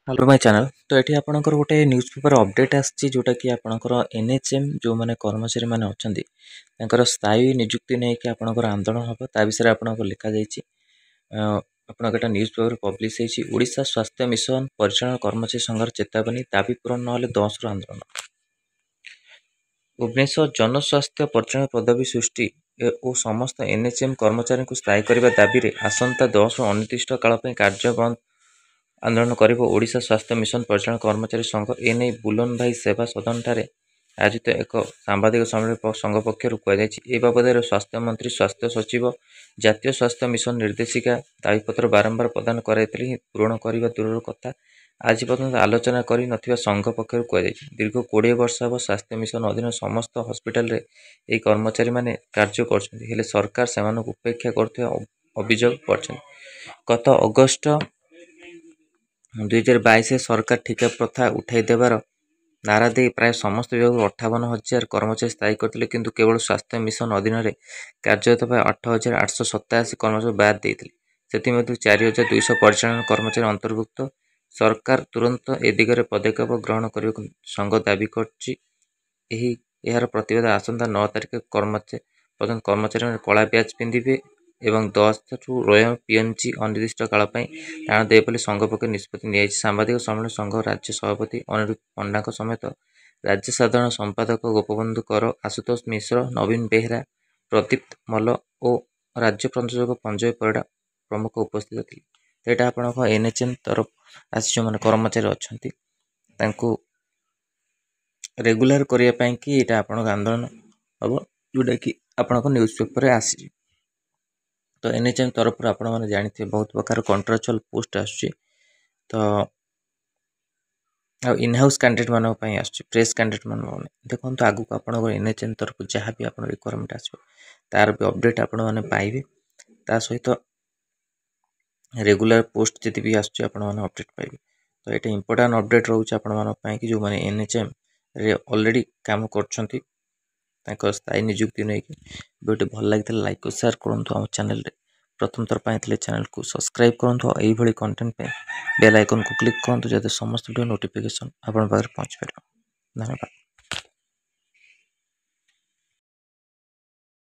Hello my channel. तो ये आपणकर गोटे न्यूज़ पेपर अपडेट आसी जोटा कि आपणकर एनएचएम जो मैंने कर्मचारी मैंने अच्छा स्थायी नियुक्ति नहीं कि आपणकर आंदोलन हम ता विषय आपको लिखा आपड़ा न्यूज़ पेपर पब्लिश होती ओडिशा स्वास्थ्य मिशन परिचालन कर्मचारी संघर चेतावनी दाबी पूरण ना 10 रु आंदोलन। भुवनेश्वर जनस्वास्थ्य परिचालन पदवी सृष्टि और समस्त एनएचएम कर्मचारी को स्थायी करने दाबी रे आसंता 10 रु अनिर्दिष्ट काल कार्य बंद आंदोलन कर ओडिशा स्वास्थ्य मिशन परिचालन कर्मचारी संघ एने बुलन भाई सेवा सदन ठारे आयोजित एक सांबादिक सम्मेलन संघ पक्षर कहुई। बाबद स्वास्थ्य मंत्री स्वास्थ्य सचिव जातीय स्वास्थ्य मिशन निर्देशिका दाबीपत्र बारंबार प्रदान कराई पूरण करने दूर कथा आज पर्यंत आलोचना कर संघ पक्षर कहुई। दीर्घ 20 वर्ष हम स्वास्थ्य मिशन अधीन समस्त हस्पिटाल रे कर्मचारी माने कार्य कर सरकार से उपेक्षा कर अभियोग कर गत अगस्ट 2022 सरकार ठिका प्रथा उठाई देवार नारा दे प्राय समस्त विभाग 58,000 कर्मचारी स्थायी करते किंतु केवल स्वास्थ्य मिशन अधीन में कार्यरत 8,887 कर्मचारी बाद देते से 4,200 परिचालन कर्मचारी अंतर्भुक्त। सरकार तुरंत ए दिगरे पदक्षेप ग्रहण कर संघ दाबी कर प्रतिवाद आसंता 9 तारिख कर्मचारी कला ब्याज पिंधे एवं 10 रु रोय पीएनजी अनिर्दिष्ट काल टाण दे संघ पक्ष निष्पत्ति नहीं। सांबादिक सम्मेलन संघ राज्य सभापति अनिरुद्ध पंडा समेत राज्य साधारण संपादक गोपबंधु कर आशुतोष मिश्र नवीन बेहरा प्रदीप मल्ल और राज्य प्रशासक पंजय परिड़ा प्रमुख उपस्थित थे। तो यहाँ आप एनएचएम तरफ आस जो मैंने कर्मचारी अच्छा रेगुलर करने कि यहाँ आप आंदोलन हम जोटा कि आपण न्यूज़ पेपर आसी। तो एनएचएम तरफ आपण मैंने जानते बहुत प्रकार कंट्राक्चुअल पोस्ट आसुची। तो इनहाउस कैंडिडेट मान फ्रेश कैंडिडेट मान देखो आगु आप एनएचएम तरफ जहाँ भी आप रिक्वायरमेंट आसो तार भी अपडेट आपण मैंने पाइबे ता सहित रेगुलर पोस्ट जी भी आसुची आपण मैंने अपडेट पाइबे। तो ये इंपोर्टाट अपडेट रोचे आपण कि जो मैंने एनएचएम रे ऑलरेडी काम कर स्थायी नियुक्ति नहीं कि वीडियो भल लगी लाइक और शेयर करूँ आम चैनल प्रथम थर चैनल को सब्सक्राइब करूँ और यही कंटेंट पे बेल आइकन को क्लिक करूँ जैसे समस्त वीडियो नोटिफिकेशन आप पहुँच पार। धन्यवाद।